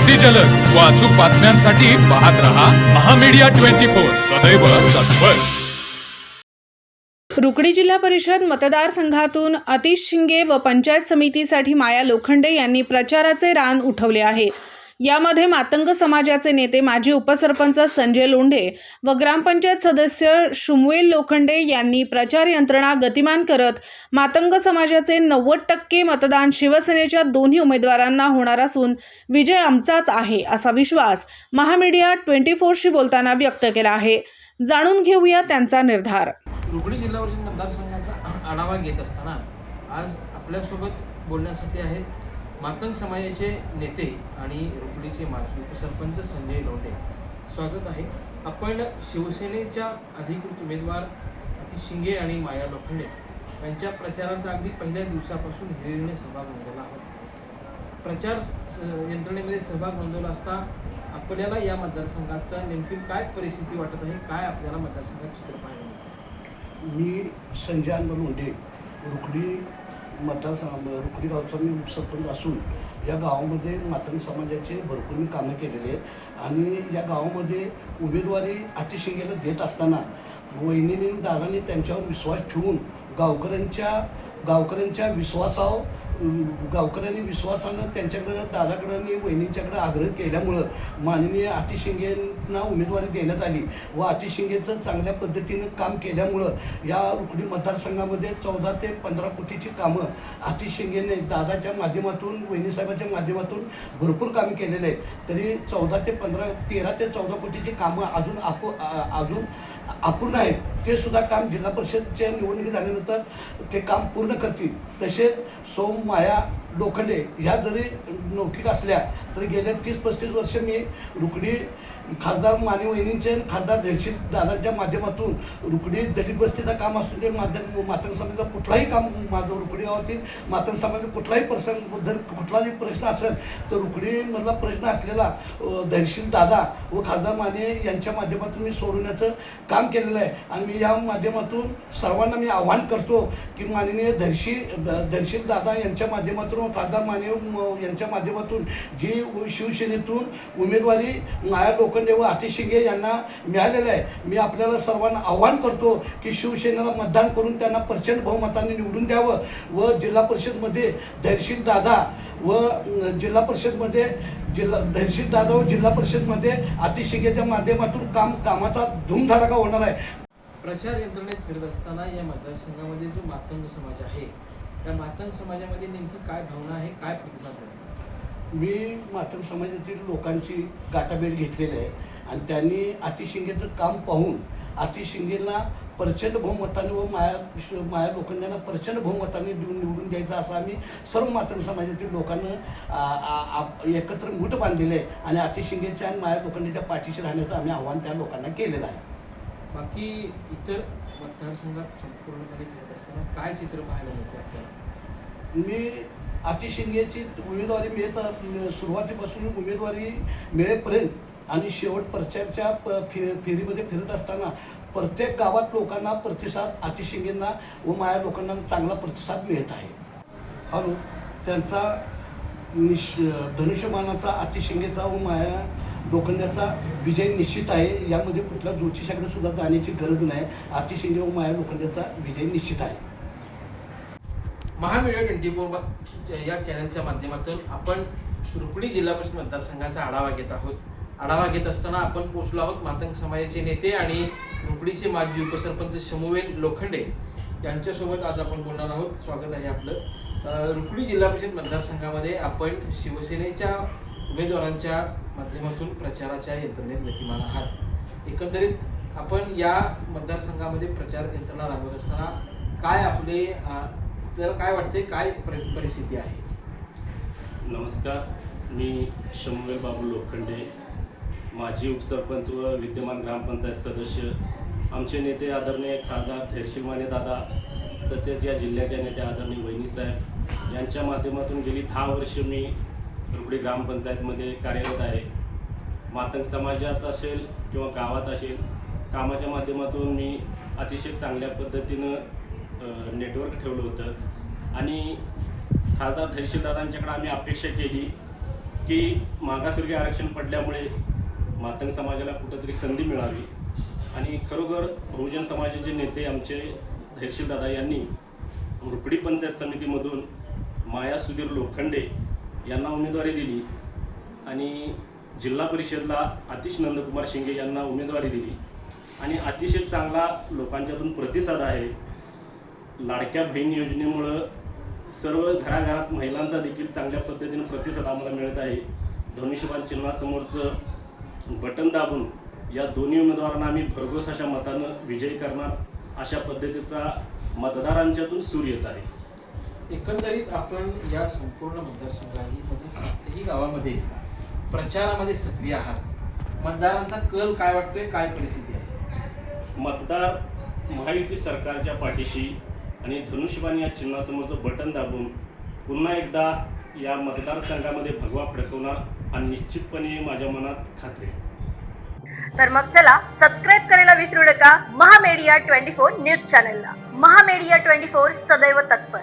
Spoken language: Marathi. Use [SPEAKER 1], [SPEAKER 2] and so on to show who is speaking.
[SPEAKER 1] अगदी जलद व अचूक बातम्यांसाठी पाहत रहा महामीडिया 24 सदैव तत्पर।
[SPEAKER 2] रुकडी जिल्हा परिषद मतदारसंघातून अतिश शिंगे व पंचायत समितीसाठी माया लोखंडे यांनी प्रचाराचे रान उठवले आहे। यामध्ये मातंग समाजाचे नेते माजी उपसरपंच संजय लोंढे व ग्रामपंचायत सदस्य शुमवेल लोखंडे यांनी प्रचार यंत्रणा गतिमान करत मातंग समाजाचे 90% मतदान शिवसेनेच्या दोन्ही उमेदवारांना होणार असून विजय आमचाच आहे असा विश्वास महामीडिया 24 शी बोलताना व्यक्त केला आहे। जाणून घेऊया त्यांचा निर्धार।
[SPEAKER 3] रुकडी जिल्हा परिषद मतदारसंघाचा आढावा घेत असताना आज आपल्यासोबत बोलण्यासाठी आहेत मातंग समाजाचे नेते आणि रुकडीचे माजी उपसरपंच संजय लोंढे। स्वागत आहे। आपण शिवसेनेच्या अधिकृत उमेदवार अतिश शिंगे आणि माया लोखंडे यांच्या प्रचारात अगदी पहिल्या दिवसापासून हिरिरीने सहभाग नोंदवला आहोत। प्रचार यंत्रणेमध्ये सहभाग नोंदवला असता आपल्याला या मतदारसंघाचा नेमकी काय परिस्थिती वाटत आहे, काय आपल्याला मतदारसंघात चित्र पाहायला मिळतं?
[SPEAKER 4] मी संजय लोंढे रुकडी रुकडी गावचा मी उपसरपंच असून या गावामध्ये मातंग समाजाचे भरपूर मी कामं केलेली आहेत आणि या गावामध्ये उमेदवारी अतिश शिंगेला देत असताना वहिनीने दादांनी त्यांच्यावर विश्वास ठेवून गावकऱ्यांनी विश्वासानं त्यांच्याकडे दादाकडे आणि वहिनींच्याकडे आग्रह केल्यामुळं माननीय अतिश शिंगेंना उमेदवारी देण्यात आली व अतिश शिंगेचं चांगल्या पद्धतीनं काम केल्यामुळं या रुकडी मतदारसंघामध्ये 14 ते 15 कोटीची कामं अतिश शिंगेने दादाच्या माध्यमातून वहिनीसाहेबांच्या माध्यमातून भरपूर कामं केलेले आहेत। तरी 13 ते 14 कोटीची कामं अजून अपूर्ण आहेत। ते सुद्धा काम जिल्हा परिषदच्या निवडणुकी झाल्यानंतर ते काम पूर्ण करतील। तसेच माया लोखंडे ह्या जरी नौकिक असल्या तरी गेल्या 30-35 वर्ष मी रुकडी खासदार माने वहिनींचे खासदार धैर्यशील दादांच्या माध्यमातून रुकडी दलित वस्तीचं काम असू दे, मातंग समाजाचा कुठलाही काम माझं रुकडी गावातील मातंग समाजाचा कुठलाही प्रसंग जर कुठलाही प्रश्न असेल तर रुकडीमधला प्रश्न असलेला धैर्यशील दादा व खासदार माने यांच्या माध्यमातून मी सोडवण्याचं काम केलेलं आहे। आणि मी या माध्यमातून सर्वांना मी आव्हान करतो की माननीय धैर्यशील दादा यांच्या माध्यमातून व खासदार माने यांच्या माध्यमातून जी शिवसेनेतून उमेदवारी माया लोखंडे व अतिश शिंगे यांना मिळालेलं आहे, मी आपल्याला सर्वांना आव्हान करतो की शिवसेनेला मतदान करून त्यांना प्रचंड बहुमताने निवडून द्यावं व जिल्हा परिषदमध्ये धैर्यशील दादा व जिल्हा परिषदमध्ये अतिश शिंगेच्या माध्यमातून कामाचा धूमधडाका होणार आहे।
[SPEAKER 3] प्रचार यंत्रणेत फिरत असताना या मतदारसंघामध्ये जो मातंग समाज आहे त्या मातंग समाजामध्ये नेमकी काय भावना आहे, काय प्रतिसाद आहे?
[SPEAKER 4] मी मातंग समाजातील लोकांची गाठाभेट घेतलेली आहे आणि त्यांनी अतिश शिंगेचं काम पाहून अतिश शिंगेला प्रचंड बहुमताने व माया लोखंडांना प्रचंड बहुमताने निवडून द्यायचं असं आम्ही सर्व मातंग समाजातील लोकांना एकत्र मूठ बांधलेलं आहे आणि अतिश शिंगेच्या आणि माया लोखंडाच्या पाठीशी राहण्याचं आम्ही आव्हान त्या लोकांना केलेलं आहे।
[SPEAKER 3] बाकी इतर मतदारसंघात संपूर्णपणे फिरत असताना काय चित्र पाहायला मिळते आपल्याला?
[SPEAKER 4] मी अतिश शिंगेची उमेदवारी सुरुवातीपासून उमेदवारी मिळेपर्यंत आणि शेवट प्रचारच्या फेरीमध्ये फिरत असताना प्रत्येक गावात लोकांना प्रतिसाद अतिश शिंगेंना व माया लोकांना चांगला प्रतिसाद मिळत आहे। हॅलो, त्यांचा धनुष्यबाणाचा अतिश शिंगेचा व माया लोखंडाचा विजय निश्चित आहे। यामध्ये कुठल्या ज्योतिषाकडे सुद्धा जाण्याची गरज नाही। अतिश शिंगे व माया लोखंडाचा विजय निश्चित आहे।
[SPEAKER 3] महामीडिया 24 या चॅनलच्या माध्यमातून आपण रुकडी जिल्हा परिषद मतदारसंघाचा आढावा घेत आहोत। आढावा घेत असताना आपण पोहोचलो आहोत मातंग समाजाचे नेते आणि रुकडीचे माजी उपसरपंच शुमवेल लोखंडे यांच्यासोबत आज आपण बोलणार आहोत। स्वागत आहे आपलं। रुकडी जिल्हा परिषद मतदारसंघामध्ये आपण शिवसेनेच्या उमेदवारांच्या माध्यमातून प्रचाराच्या यंत्रणेत गतिमान आहात। एकंदरीत आपण या मतदारसंघामध्ये प्रचार यंत्रणा राबवत असताना काय आपले जर काय वाटते, काय परिस्थिती आहे?
[SPEAKER 5] नमस्कार, मी शुमवेल बाबू लोखंडे, माजी उपसरपंच व विद्यमान ग्रामपंचायत सदस्य। आमचे नेते आदरणीय खासदार धैर्यशील माने दादा तसेच या जिल्ह्याच्या नेते आदरणीय वहिनीसाहेब यांच्या माध्यमातून गेली 10 वर्ष मी रुकडी ग्रामपंचायतमध्ये कार्यरत आहे। मातंग समाजात असेल किंवा गावात असेल कामाच्या माध्यमातून मी अतिशय चांगल्या पद्धतीनं नेटवर्क ठेवलं होतं आणि खासदार धैर्यशील दादांच्याकडे आम्ही अपेक्षा केली की मागासवर्गीय आरक्षण पडल्यामुळे मातंग समाजाला कुठंतरी संधी मिळावी आणि खरोखर बहुजन समाजाचे नेते आमचे धैर्यशील दादा यांनी रुकडी पंचायत समितीमधून माया सुधीर लोखंडे यांना उमेदवारी दिली आणि जिल्हा परिषदला आतिश नंदकुमार शिंगे यांना उमेदवारी दिली आणि अतिशय चांगला लोकांच्यातून प्रतिसाद आहे. लाडक्या बहीण योजनेमुळं सर्व घराघरात महिलांचा देखील चांगल्या पद्धतीने प्रतिसाद आम्हाला मिळत आहे. धनुष्यबाण चिन्हासमोरचं बटन दाबून या दोन्ही उमेदवारांना आम्ही भरघोस अशा मतानं विजयी करणार अशा पद्धतीचा मतदारांच्यातून सूर येत आहे.
[SPEAKER 3] एकंदरीत आपण या संपूर्ण मतदारसंघाही म्हणजे 7ही गावामध्ये प्रचारामध्ये सक्रिय आहात. मतदारांचा कल काय वाटतोय, काय परिस्थिती आहे?
[SPEAKER 5] मतदार महायुती सरकारच्या पाठीशी आणि धनुष्यबाण या चिन्हासमोरचं बटन दाबून पुन्हा एकदा या मतदारसंघामध्ये भगवा फडकवणार हा निश्चितपणे माझ्या मनात खात्री आहे.
[SPEAKER 6] तर मग चला सबस्क्राईब करायला विसरू नका महामेडिया 24 न्यूज चॅनलला. महामेडिया 24 सदैव तत्पर.